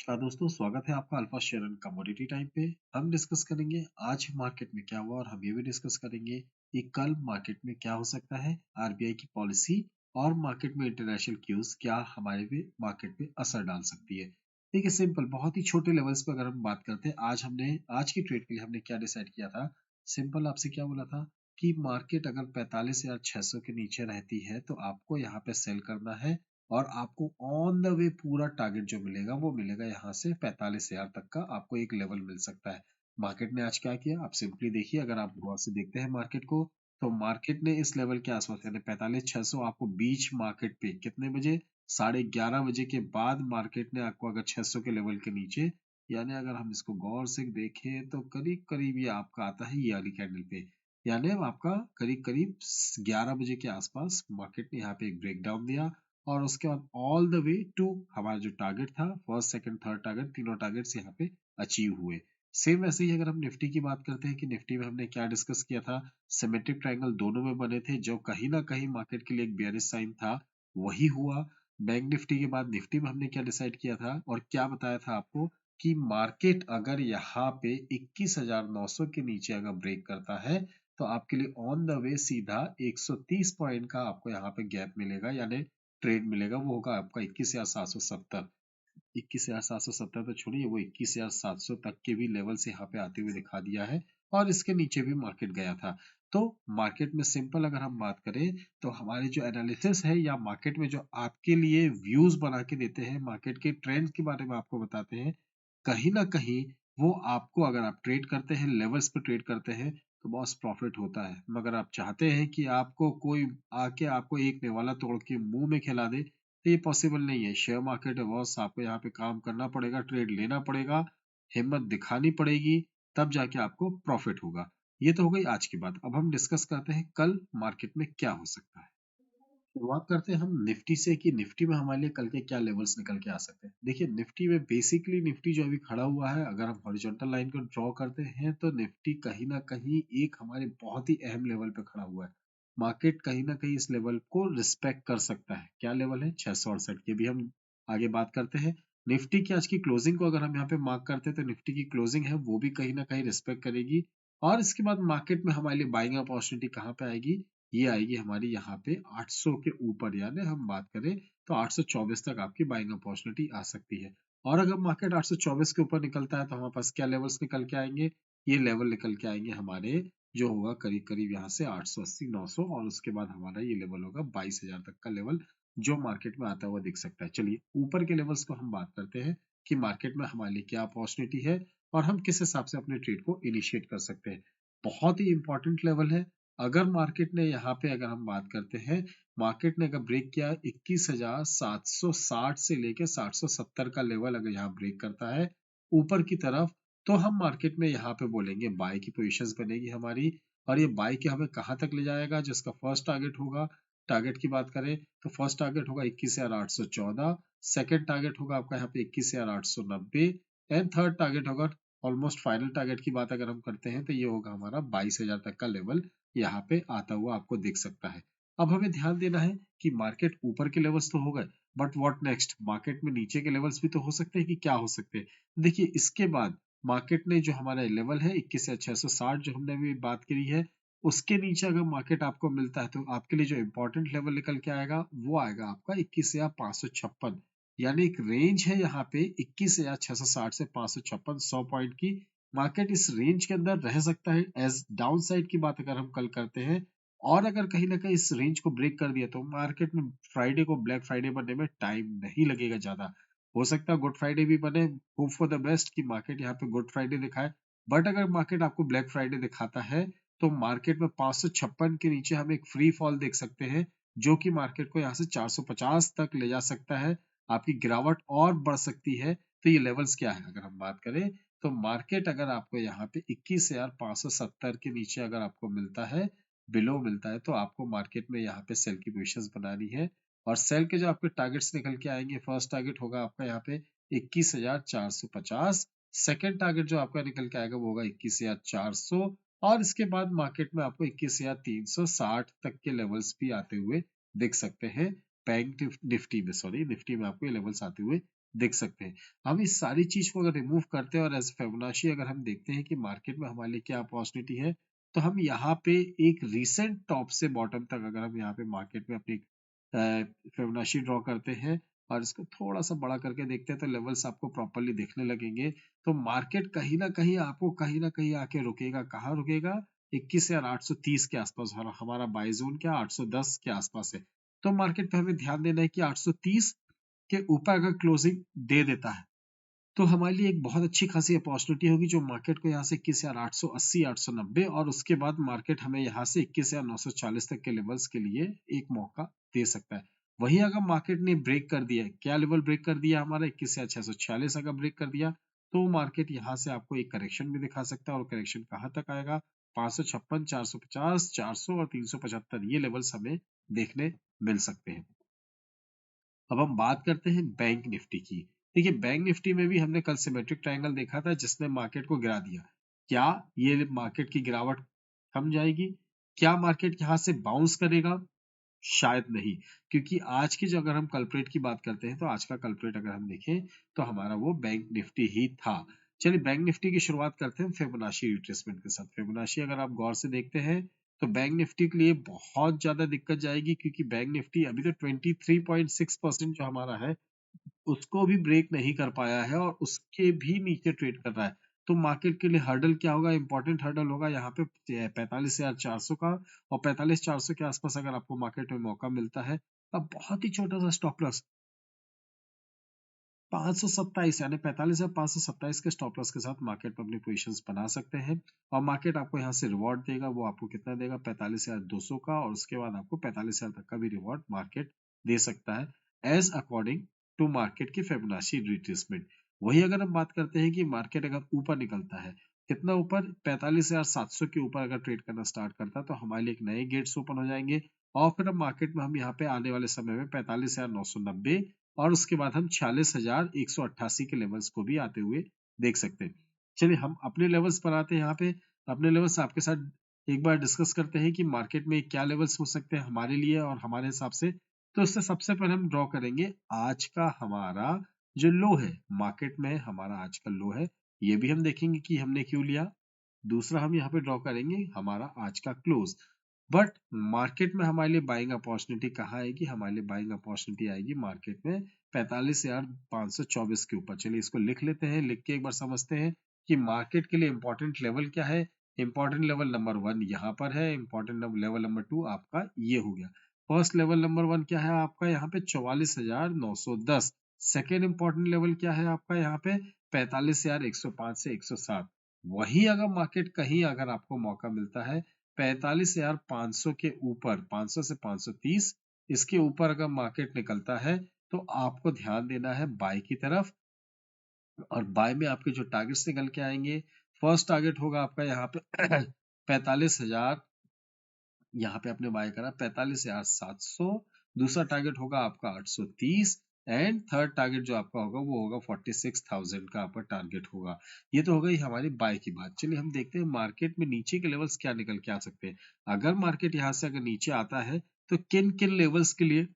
नमस्कार दोस्तों, स्वागत है आपका alpha share and commodity time पे। हम डिस्कस करेंगे आज मार्केट में क्या हुआ और हम ये भी डिस्कस करेंगे कि कल मार्केट में क्या हो सकता है, आरबीआई की पॉलिसी और मार्केट में इंटरनेशनल क्यूज क्या हमारे भी मार्केट पे असर डाल सकती है। देखिए सिंपल, बहुत ही छोटे लेवल्स पे अगर हम बात करते हैं, आज की ट्रेड के लिए हमने क्या डिसाइड किया था। सिंपल आपसे क्या बोला था कि मार्केट अगर 45,600 के नीचे रहती है तो आपको यहाँ पे सेल करना है और आपको ऑन द वे पूरा टारगेट जो मिलेगा वो मिलेगा यहाँ से 45,000 तक का आपको एक लेवल मिल सकता है। मार्केट ने आज क्या किया आप सिंपली देखिए, अगर आप गौर से देखते हैं मार्केट को तो मार्केट ने इस लेवल के आसपास यानी 45,600 आपको बीच मार्केट पे कितने बजे 11:30 बजे के बाद मार्केट ने आपको अगर 600 के लेवल के नीचे, यानी अगर हम इसको गौर से देखें तो करीब करीब ये आपका आता है ये वाली कैंडल पे, यानी आपका करीब करीब 11 बजे के आसपास मार्केट ने यहाँ पे एक ब्रेकडाउन दिया और उसके बाद ऑल द वे टू हमारा जो टारगेट था, फर्स्ट सेकंड थर्ड टारगेट, तीनों टारगेट्स यहाँ पे अचीव हुए। सेम वैसे ही अगर हम निफ्टी की बात करते हैं कि निफ्टी में हमने क्या डिस्कस किया था, सिमेट्रिक ट्रायंगल दोनों में बने थे, जो कहीं ना कहीं मार्केट के लिए एक बेयरिश साइन था, वही हुआ। बैंक निफ्टी के बाद निफ्टी में हमने क्या डिसाइड किया था और क्या बताया था आपको कि मार्केट अगर यहाँ पे 21,900 के नीचे अगर ब्रेक करता है तो आपके लिए ऑन द वे सीधा 130 पॉइंट का आपको यहाँ पे गैप मिलेगा, यानी ट्रेड मिलेगा, वो होगा आपका 21,770। 21,770 तो छोड़िए, वो 21,700 तक के भी लेवल से यहाँ पे आते हुए दिखा दिया है और इसके नीचे भी मार्केट गया था। तो मार्केट में सिंपल अगर हम बात करें तो हमारे जो एनालिसिस है या मार्केट में जो आपके लिए व्यूज बना के देते हैं, मार्केट के ट्रेंड्स के बारे में आपको बताते हैं, कहीं ना कहीं वो आपको, अगर आप ट्रेड करते हैं लेवल्स पे ट्रेड करते हैं तो बहुत प्रॉफिट होता है। मगर आप चाहते हैं कि आपको कोई आके आपको एक निवाला तोड़ के मुंह में खिला दे तो ये पॉसिबल नहीं है। शेयर मार्केट है बॉस, आपको यहाँ पे काम करना पड़ेगा, ट्रेड लेना पड़ेगा, हिम्मत दिखानी पड़ेगी, तब जाके आपको प्रॉफिट होगा। ये तो हो गई आज की बात। अब हम डिस्कस करते हैं कल मार्केट में क्या हो सकता है। शुरुआत करते हैं हम निफ्टी से कि निफ्टी में हमारे लिए कल के क्या लेवल्स निकल के आ सकते हैं। देखिए निफ्टी में बेसिकली निफ्टी जो अभी खड़ा हुआ है, अगर हम हॉरिजॉन्टल लाइन को ड्रॉ करते हैं तो निफ्टी कहीं ना कहीं एक हमारे बहुत ही अहम लेवल पे खड़ा हुआ है। मार्केट कहीं ना कहीं इस लेवल को रिस्पेक्ट कर सकता है। क्या लेवल है? 668 की भी हम आगे बात करते हैं। निफ्टी की आज की क्लोजिंग को अगर हम यहाँ पे मार्क करते हैं तो निफ्टी की क्लोजिंग है वो भी कहीं ना कहीं रिस्पेक्ट करेगी। और इसके बाद मार्केट में हमारे लिए बाइंग अपॉर्चुनिटी कहाँ पे आएगी? ये आएगी हमारी यहाँ पे 800 के ऊपर, यानी हम बात करें तो 824 तक आपकी बाइंग अपॉर्चुनिटी आ सकती है। और अगर मार्केट 824 के ऊपर निकलता है तो हमारे पास क्या लेवल्स निकल के आएंगे? ये लेवल निकल के आएंगे हमारे, जो होगा करीब करीब यहाँ से 880 900, और उसके बाद हमारा ये लेवल होगा 22,000 तक का लेवल, जो मार्केट में आता हुआ दिख सकता है। चलिए ऊपर के लेवल्स को हम बात करते हैं कि मार्केट में हमारे लिए क्या अपॉर्चुनिटी है और हम किस हिसाब से अपने ट्रेड को इनिशिएट कर सकते हैं। बहुत ही इंपॉर्टेंट लेवल है। अगर मार्केट ने यहाँ पे, अगर हम बात करते हैं, मार्केट ने अगर ब्रेक किया 21,760 से लेके 770 का लेवल अगर यहाँ ब्रेक करता है ऊपर की तरफ, तो हम मार्केट में यहाँ पे बोलेंगे बाय की पोजीशंस बनेगी हमारी। और ये बाय के हमें कहाँ तक ले जाएगा? जिसका फर्स्ट टारगेट होगा, टारगेट की बात करें तो फर्स्ट टारगेट होगा 21,814, सेकेंड टारगेट होगा आपका यहाँ पे 21,890 एंड थर्ड टारगेट होगा, ऑलमोस्ट फाइनल टारगेट की बात अगर हम करते हैं तो ये होगा हमारा 22,000 तक का लेवल यहाँ पे आता हुआ आपको दिख सकता है। अब हमें ध्यान देना है कि मार्केट ऊपर के लेवल्स तो हो गए, बट व्हाट नेक्स्ट? मार्केट में नीचे के लेवल्स भी तो हो सकते हैं कि क्या हो सकते हैं। देखिए इसके बाद मार्केट ने जो हमारा लेवल है 21,660 जो हमने अभी बात करी है, उसके नीचे अगर मार्केट आपको मिलता है तो आपके लिए जो इंपॉर्टेंट लेवल निकल के आएगा वो आएगा आपका 21,556, यानी एक रेंज है यहाँ पे 21,660 से 556, 100 पॉइंट की। मार्केट इस रेंज के अंदर रह सकता है एज डाउन साइड की बात अगर हम कल करते हैं। और अगर कहीं ना कहीं इस रेंज को ब्रेक कर दिया तो मार्केट में फ्राइडे को ब्लैक फ्राइडे बनने में टाइम नहीं लगेगा ज्यादा। हो सकता है गुड फ्राइडे भी बने, होप फॉर द बेस्ट कि मार्केट यहाँ पे गुड फ्राइडे दिखाए। बट अगर मार्केट आपको ब्लैक फ्राइडे दिखाता है तो मार्केट में 556 के नीचे हम एक फ्री फॉल देख सकते हैं, जो कि मार्केट को यहाँ से 450 तक ले जा सकता है। आपकी गिरावट और बढ़ सकती है। तो ये लेवल्स क्या है अगर हम बात करें तो मार्केट अगर आपको यहाँ पे 21,570 के नीचे अगर आपको मिलता है, बिलो मिलता है, तो आपको मार्केट में यहाँ पे सेल की पोजीशंस बनानी है। और सेल के जो आपके टारगेट्स निकल के आएंगे, फर्स्ट टारगेट होगा आपका यहाँ पे 21,450, सेकेंड टारगेट जो आपका निकल के आएगा वो होगा 21,400, और इसके बाद मार्केट में आपको 21,360 तक के लेवल्स भी आते हुए दिख सकते हैं। बैंक निफ्टी में, सॉरी निफ्टी में आपको ये लेवल्स आते हुए देख सकते हैं। हम इस सारी चीज को अगर रिमूव करते हैं और एज फिबोनाची अगर हम देखते हैं कि मार्केट में हमारे लिए क्या अपॉर्चुनिटी है, तो हम यहाँ पे एक रिसेंट टॉप से बॉटम तक अगर हम यहाँ पे मार्केट में अपनी फिबोनाची ड्रॉ करते हैं और इसको थोड़ा सा बड़ा करके देखते हैं, तो लेवल्स आपको प्रॉपरली दिखने लगेंगे। तो मार्केट कहीं ना कहीं आपको कहीं ना कहीं आके रुकेगा। कहाँ रुकेगा? 21,830 के आसपास। और हमारा बाय जोन क्या 810 के आसपास है। तो मार्केट पे हमें ध्यान देना है कि 830 के ऊपर अगर क्लोजिंग दे देता है तो हमारे लिए एक बहुत अच्छी खासी अपॉर्चुनिटी होगी, जो मार्केट को यहाँ से 21,880 890 और उसके बाद मार्केट हमें यहाँ से 21,940 तक के लेवल्स के लिए एक मौका दे सकता है। वही अगर मार्केट ने ब्रेक कर दिया, क्या लेवल ब्रेक कर दिया हमारा 21,646 अगर ब्रेक कर दिया, तो मार्केट यहाँ से आपको एक करेक्शन भी दिखा सकता है। और करेक्शन कहाँ तक आएगा? 556, 450, 400 और 375 ये लेवल्स हमें देखने मिल सकते हैं। अब हम बात करते हैं बैंक निफ्टी की। देखिए बैंक निफ्टी में भी हमने कल सिमेट्रिक ट्रायंगल देखा था जिसने मार्केट को गिरा दिया। क्या ये मार्केट की गिरावट थम जाएगी? क्या मार्केट यहाँ से बाउंस करेगा? शायद नहीं, क्योंकि आज की जो अगर हम कल्प्रेट की बात करते हैं तो आज का कल्प्रेट अगर हम देखें तो हमारा वो बैंक निफ्टी ही था। चलिए बैंक निफ्टी की शुरुआत करते हैं फिबोनाची रिट्रेसमेंट के साथ। फिबोनाची अगर आप गौर से देखते हैं तो बैंक निफ्टी के लिए बहुत ज्यादा दिक्कत जाएगी, क्योंकि बैंक निफ्टी अभी तो 23.6% जो हमारा है उसको भी ब्रेक नहीं कर पाया है और उसके भी नीचे ट्रेड कर रहा है। तो मार्केट के लिए हर्डल क्या होगा? इंपॉर्टेंट हर्डल होगा यहाँ पे 45,400 का। और 45,400 के आसपास अगर आपको मार्केट में मौका मिलता है, अब बहुत ही छोटा सा स्टॉप लॉस 527 यानी 45,527 के स्टॉप लॉस के साथ मार्केट में अपनी पोजीशंस बना सकते हैं। और मार्केट आपको यहाँ से रिवॉर्ड देगा। वो आपको कितना देगा? 45,200 का। और उसके बाद आपको 45,000 तक का भी रिवॉर्ड मार्केट दे सकता है एज अकॉर्डिंग टू मार्केट की फिबोनाची रिट्रेसमेंट। वही अगर हम बात करते हैं कि मार्केट अगर ऊपर निकलता है, कितना ऊपर? 45,700 के ऊपर अगर ट्रेड करना स्टार्ट करता है तो हमारे लिए एक नए गेट्स ओपन हो जाएंगे। और फिर हम मार्केट में हम यहाँ पे आने वाले समय में 45,990 और उसके बाद हम 46,188 के लेवल्स को भी आते हुए देख सकते हैं। चलिए हम अपने लेवल्स पर आते हैं। यहाँ पे अपने लेवल्स आपके साथ एक बार डिस्कस करते हैं कि मार्केट में क्या लेवल्स हो सकते हैं हमारे लिए और हमारे हिसाब से। तो इससे सबसे पहले हम ड्रॉ करेंगे आज का हमारा जो लो है मार्केट में। हमारा आज का लो है, ये भी हम देखेंगे कि हमने क्यों लिया। दूसरा हम यहाँ पे ड्रॉ करेंगे हमारा आज का क्लोज। बट मार्केट में हमारे लिए बाइंग अपॉर्चुनिटी कहाँ आएगी? हमारे लिए बाइंग अपॉर्चुनिटी आएगी मार्केट में 45,524 के ऊपर। चलिए इसको लिख लेते हैं। लिख के एक बार समझते हैं कि मार्केट के लिए इंपॉर्टेंट लेवल क्या है। इंपॉर्टेंट लेवल नंबर 1 यहाँ पर है। इंपॉर्टेंट लेवल नंबर 2 आपका ये हो गया। फर्स्ट लेवल नंबर 1 क्या है आपका? यहाँ पे 44,910। सेकेंड इंपॉर्टेंट लेवल क्या है आपका? यहाँ पे 45,105 से 107। वही अगर मार्केट कहीं अगर आपको मौका मिलता है 45,500 के ऊपर, 500 से 530 इसके ऊपर अगर मार्केट निकलता है तो आपको ध्यान देना है बाय की तरफ। और बाय में आपके जो टारगेट्स निकल के आएंगे, फर्स्ट टारगेट होगा आपका यहाँ पे 45,000। यहाँ पे आपने बाय करा 45,700। दूसरा टारगेट होगा आपका 830 एंड थर्ड टारगेट जो आपका होगा वो होगा 46,000 का आपका टारगेट होगा। ये तो हो गई हमारी बाय की बात। चलिए हम देखते हैं मार्केट में नीचे के लेवल्स क्या निकल के आ सकते हैं। अगर मार्केट यहाँ से अगर नीचे आता है तो किन किन लेवल्स के लिए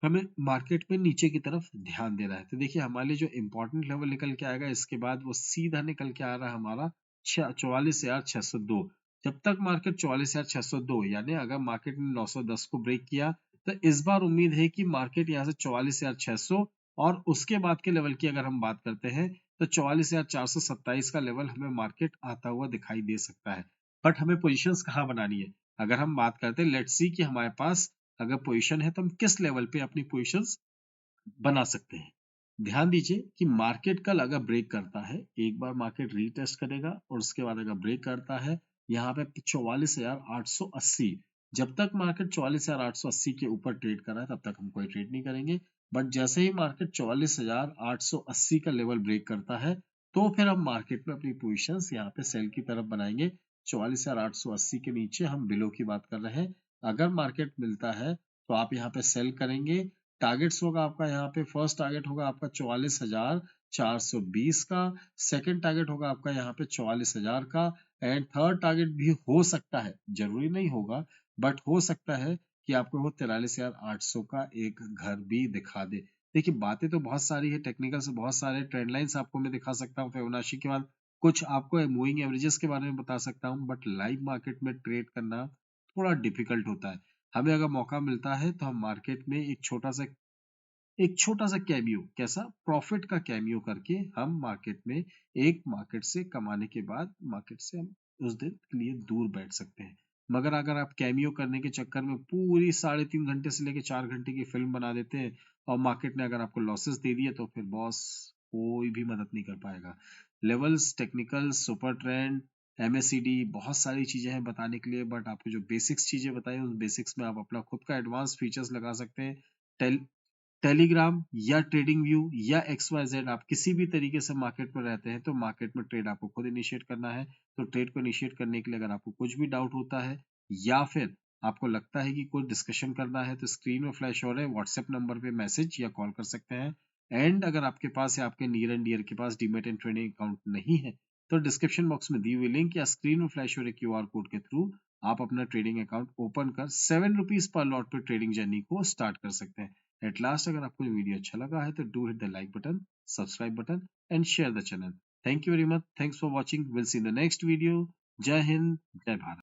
हमें मार्केट में नीचे की तरफ ध्यान देना है। तो देखिए हमारे लिए जो इंपॉर्टेंट लेवल निकल के आएगा इसके बाद वो सीधा निकल के आ रहा है हमारा 44,602। जब तक मार्केट 44,602 यानी अगर मार्केट ने 910 को ब्रेक किया तो इस बार उम्मीद है कि मार्केट यहाँ से 44,600 और उसके बाद के लेवल की अगर हम बात करते हैं तो 44,427 का लेवल हमें मार्केट आता हुआ दिखाई दे सकता है। बट हमें पोजिशन कहाँ बनानी है? अगर हम बात करते हैं लेट्स सी कि हमारे पास अगर पोजीशन है तो हम किस लेवल पे अपनी पोजीशंस बना सकते हैं। ध्यान दीजिए कि मार्केट कल अगर ब्रेक करता है, एक बार मार्केट रीटेस्ट करेगा और उसके बाद अगर ब्रेक करता है यहाँ पे 44,880। जब तक मार्केट 44,880 के ऊपर ट्रेड कर रहा है तब तक हम कोई ट्रेड नहीं करेंगे। बट जैसे ही मार्केट 44,880 का लेवल ब्रेक करता है तो फिर हम मार्केट में अपनी पोजिशंस यहाँ पे सेल की तरफ बनाएंगे। 44,880 के नीचे हम बिलो की बात कर रहे हैं। अगर मार्केट मिलता है तो आप यहाँ पे सेल करेंगे। टारगेट्स होगा आपका यहाँ पे, फर्स्ट टारगेट होगा आपका 44,420 का। सेकंड टारगेट होगा आपका यहाँ पे 44,000 का। एंड थर्ड टारगेट भी हो सकता है, जरूरी नहीं होगा बट हो सकता है कि आपको वो 43,800 का एक घर भी दिखा दे। देखिए बातें तो बहुत सारी है, टेक्निकल से बहुत सारे ट्रेंड लाइंस आपको मैं दिखा सकता हूँ फिबोनाची के बाद, कुछ आपको मूविंग एवरेजेस के बारे में बता सकता हूँ, बट लाइव मार्केट में ट्रेड करना थोड़ा डिफिकल्ट होता है। हमें अगर मौका मिलता है तो हम मार्केट में एक छोटा सा कैमियो, कैसा प्रॉफिट का कैमियो करके हम मार्केट में एक मार्केट से कमाने के बाद मार्केट से हम उस दिन के लिए दूर बैठ सकते हैं। मगर अगर आप कैमियो करने के चक्कर में पूरी 3.5 घंटे से लेकर 4 घंटे की फिल्म बना देते हैं और मार्केट ने अगर आपको लॉसेस दे दिए तो फिर बॉस कोई भी मदद नहीं कर पाएगा। Levels, technical, super trend, MACD, बहुत सारी चीजें हैं बताने के लिए, बट आपको जो बेसिक्स चीजें बताई उस बेसिक्स में आप अपना खुद का एडवांस फीचर्स लगा सकते हैं। टेलीग्राम या ट्रेडिंग व्यू या XYZ, आप किसी भी तरीके से मार्केट में रहते हैं तो मार्केट में ट्रेड आपको खुद इनिशिएट करना है। तो ट्रेड को इनिशिएट करने के लिए अगर आपको कुछ भी डाउट होता है या फिर आपको लगता है कि कोई डिस्कशन करना है तो स्क्रीन में फ्लैश हो रहे व्हाट्सएप नंबर पे मैसेज या कॉल कर सकते हैं। एंड अगर आपके पास या आपके नियर एंड डियर के पास डीमेट एंड ट्रेडिंग अकाउंट नहीं है तो डिस्क्रिप्शन बॉक्स में दी हुई लिंक या स्क्रीन में फ्लैश हो रहे QR कोड के थ्रू आप अपना ट्रेडिंग अकाउंट ओपन कर ₹7 पर लॉट पे ट्रेडिंग जर्नी को स्टार्ट कर सकते हैं। एट लास्ट अगर आपको ये वीडियो अच्छा लगा है तो do hit the like button, subscribe button and share the channel. Thank you very much, thanks for watching, will see in the next video. जय हिंद, जय भारत।